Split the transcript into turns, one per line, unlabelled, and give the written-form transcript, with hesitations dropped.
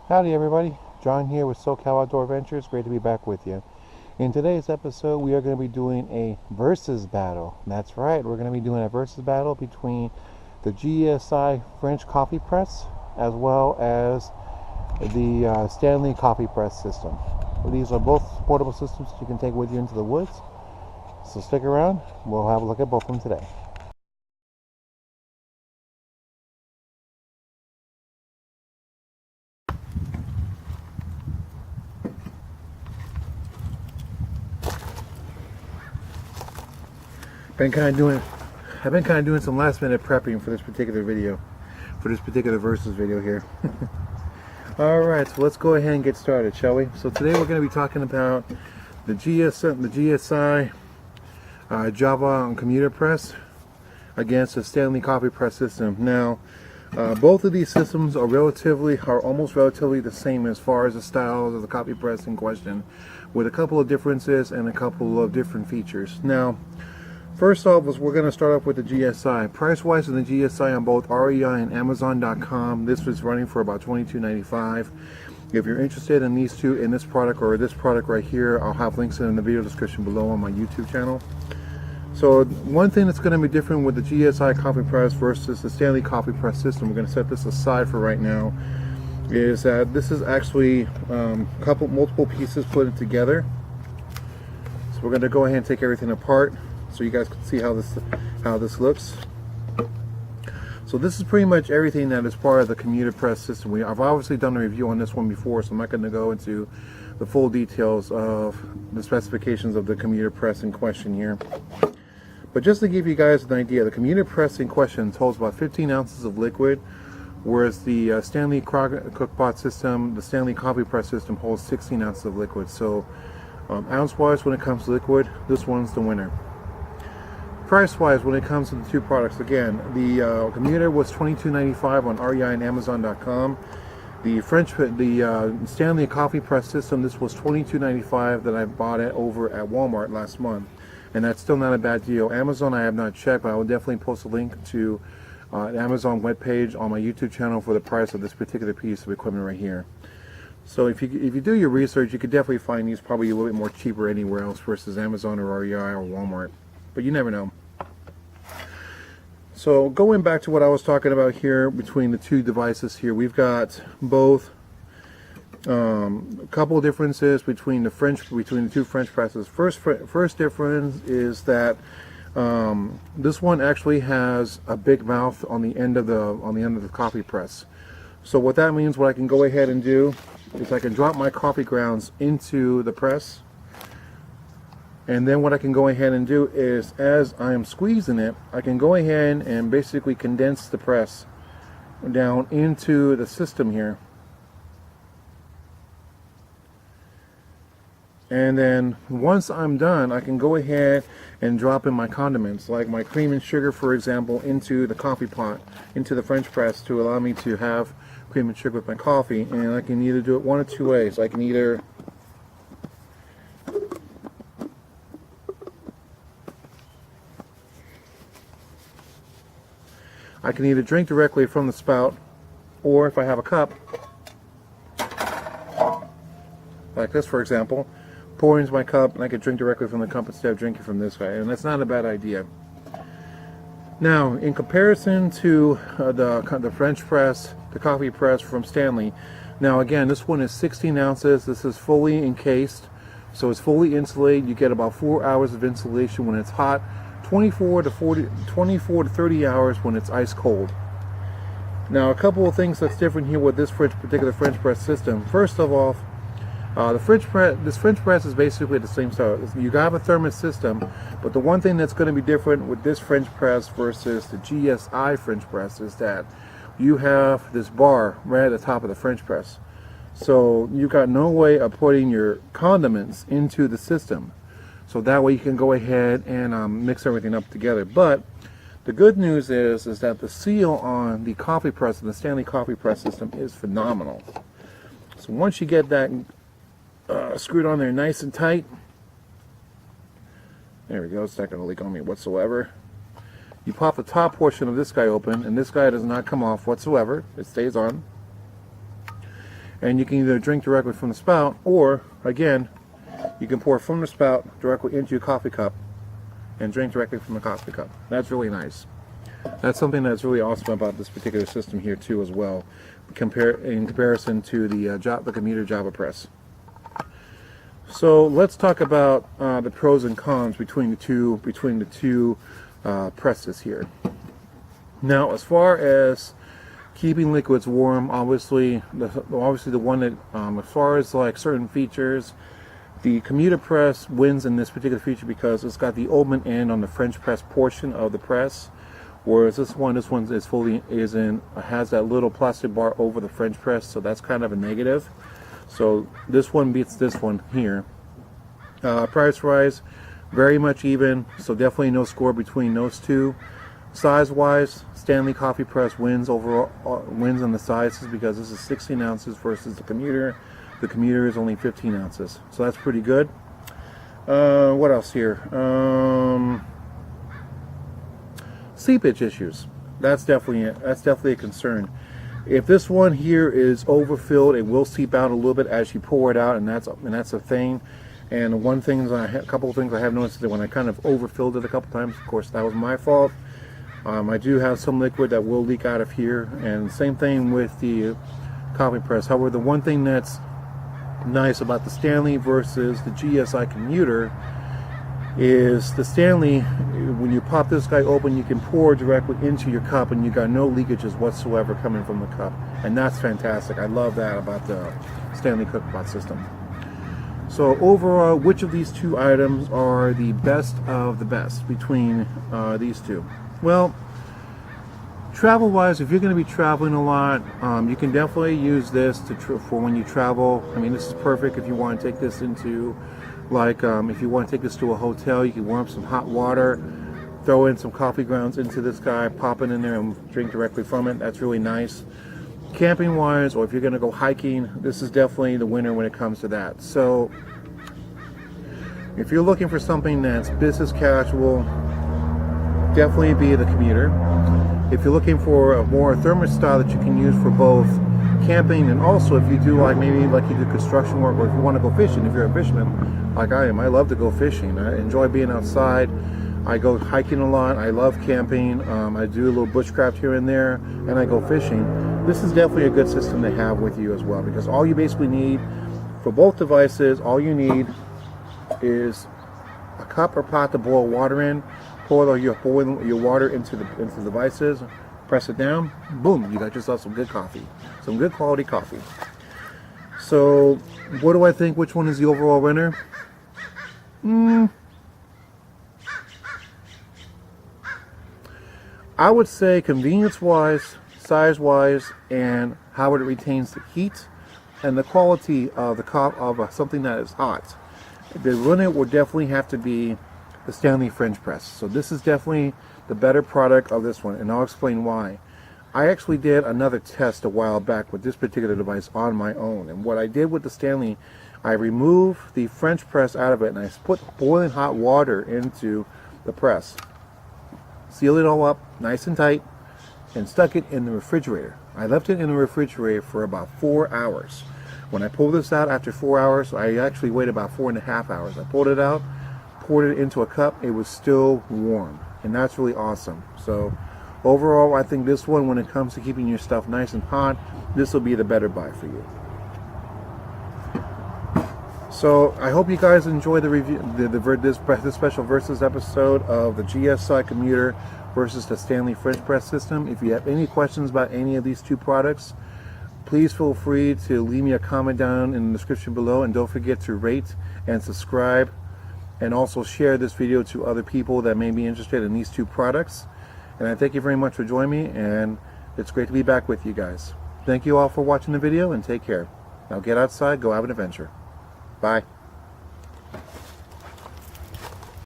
Howdy everybody, John here with SoCal Outdoor Adventures. Great to be back with you. In today's episode we are going to be doing a versus battle. That's right, we're going to be doing a versus battle between the Gsi French coffee press as well as the Stanley coffee press system. These are both portable systems that you can take with you into the woods. So stick around, we'll have a look at both of them today. I've been kind of doing some last minute prepping for this particular video, for this particular versus video here. Alright, so let's go ahead and get started, shall we? So today we're going to be talking about the GSI Java commuter press against the Stanley coffee press system. Now, both of these systems are almost relatively the same as far as the styles of the coffee press in question, with a couple of differences and a couple of different features. Now, first off, we're going to start off with the GSI. Price-wise in the GSI on both REI and Amazon.com, this was running for about $22.95. If you're interested in these two, in this product or this product right here, I'll have links in the video description below on my YouTube channel. So one thing that's going to be different with the GSI coffee press versus the Stanley coffee press system, we're going to set this aside for right now, is that this is actually multiple pieces put together. So we're going to go ahead and take everything apart, so you guys can see how this looks. So this is pretty much everything that is part of the commuter press system. I've obviously done a review on this one before, so I'm not going to go into the full details of the specifications of the commuter press in question here. But just to give you guys an idea, the commuter press in question holds about 15 ounces of liquid, whereas the Stanley cookpot system, the Stanley coffee press system, holds 16 ounces of liquid. So ounce-wise, when it comes to liquid, this one's the winner. Price-wise, when it comes to the two products, again, the commuter was $22.95 on REI and Amazon.com. The Stanley coffee press system, this was $22.95 that I bought it over at Walmart last month, and that's still not a bad deal. Amazon, I have not checked, but I will definitely post a link to an Amazon webpage on my YouTube channel for the price of this particular piece of equipment right here. So if you do your research, you could definitely find these probably a little bit more cheaper anywhere else versus Amazon or REI or Walmart, but you never know. So going back to what I was talking about here between the two devices here, we've got both a couple of differences between the two French presses. First difference is that this one actually has a big mouth on the end of the coffee press. So what that means, what I can go ahead and do is I can drop my coffee grounds into the press. And then what I can go ahead and do is, as I'm squeezing it, I can go ahead and basically condense the press down into the system here. And then once I'm done, I can go ahead and drop in my condiments, like my cream and sugar, for example, into the coffee pot, into the French press, to allow me to have cream and sugar with my coffee. And I can either do it one of two ways. I can either drink directly from the spout, or if I have a cup, like this for example, pour into my cup and I can drink directly from the cup instead of drinking from this way, and that's not a bad idea. Now, in comparison to the French press, the coffee press from Stanley, now again, this one is 16 ounces, this is fully encased, so it's fully insulated. You get about 4 hours of insulation when it's hot, 24 to 30 hours when it's ice cold. Now, a couple of things that's different here with this particular French press system. First of all, this French press is basically the same style. You have a thermos system, but the one thing that's going to be different with this French press versus the GSI French press is that you have this bar right at the top of the French press. So you've got no way of putting your condiments into the system. So that way you can go ahead and mix everything up together. But the good news is that the seal on the coffee press, the Stanley coffee press system, is phenomenal. So once you get that screwed on there nice and tight, there we go, it's not going to leak on me whatsoever. You pop the top portion of this guy open, and this guy does not come off whatsoever. It stays on. And you can either drink directly from the spout, or again, you can pour from the spout directly into your coffee cup and drink directly from the coffee cup. That's really nice. That's something that's really awesome about this particular system here too, as well, in comparison to the commuter Java press. So let's talk about the pros and cons between the two presses here. Now, as far as keeping liquids warm, obviously the one that, as far as like certain features, the commuter press wins in this particular feature because it's got the open end on the French press portion of the press, whereas this one has that little plastic bar over the French press, so that's kind of a negative. So this one beats this one here. Price wise, very much even, so definitely no score between those two. Size wise, Stanley coffee press wins overall, wins on the sizes, because this is 16 ounces versus the commuter. The commuter is only 15 ounces, so that's pretty good. What else here? Seepage issues. That's definitely a concern. If this one here is overfilled, it will seep out a little bit as you pour it out, and that's a thing. And a couple of things I have noticed is that when I kind of overfilled it a couple times, of course that was my fault. I do have some liquid that will leak out of here, and same thing with the coffee press. However, the one thing that's nice about the Stanley versus the GSI commuter is the Stanley, when you pop this guy open, you can pour directly into your cup and you got no leakages whatsoever coming from the cup, and that's fantastic. I love that about the Stanley cookpot system. So overall, which of these two items are the best of the best between these two? Well, travel wise, if you're going to be traveling a lot, you can definitely use this for when you travel. I mean, this is perfect if you want to take this into, like, if you want to take this to a hotel, you can warm up some hot water, throw in some coffee grounds into this guy, pop it in there and drink directly from it. That's really nice. Camping wise, or if you're going to go hiking, this is definitely the winner when it comes to that. So if you're looking for something that's business casual, definitely be the commuter. If you're looking for a more thermos style that you can use for both camping, and also if you do maybe you do construction work, or if you want to go fishing, if you're a fisherman like I am, I love to go fishing. I enjoy being outside. I go hiking a lot. I love camping. I do a little bushcraft here and there, and I go fishing. This is definitely a good system to have with you as well, because all you basically need for both devices, all you need is a cup or pot to boil water in. Pour your water into the devices, press it down, boom, you got yourself some good coffee, some good quality coffee. So what do I think, which one is the overall winner? I would say convenience wise, size wise, and how it retains the heat and the quality of something that is hot. The winner would definitely have to be the Stanley French press. So this is definitely the better product of this one, and I'll explain why. I actually did another test a while back with this particular device on my own, and what I did with the Stanley, I removed the French press out of it and I put boiling hot water into the press, sealed it all up nice and tight, and stuck it in the refrigerator. I left it in the refrigerator for about 4 hours. When I pulled this out after 4 hours, I actually waited about 4.5 hours. I pulled it out, poured it into a cup, it was still warm, and that's really awesome. So overall, I think this one, when it comes to keeping your stuff nice and hot, this will be the better buy for you. So I hope you guys enjoy the review, this special versus episode of the GSI commuter versus the Stanley French press system. If you have any questions about any of these two products, please feel free to leave me a comment down in the description below, and don't forget to rate and subscribe, and also share this video to other people that may be interested in these two products. And I thank you very much for joining me, and it's great to be back with you guys. Thank you all for watching the video, and take care. Now get outside, go have an adventure. Bye.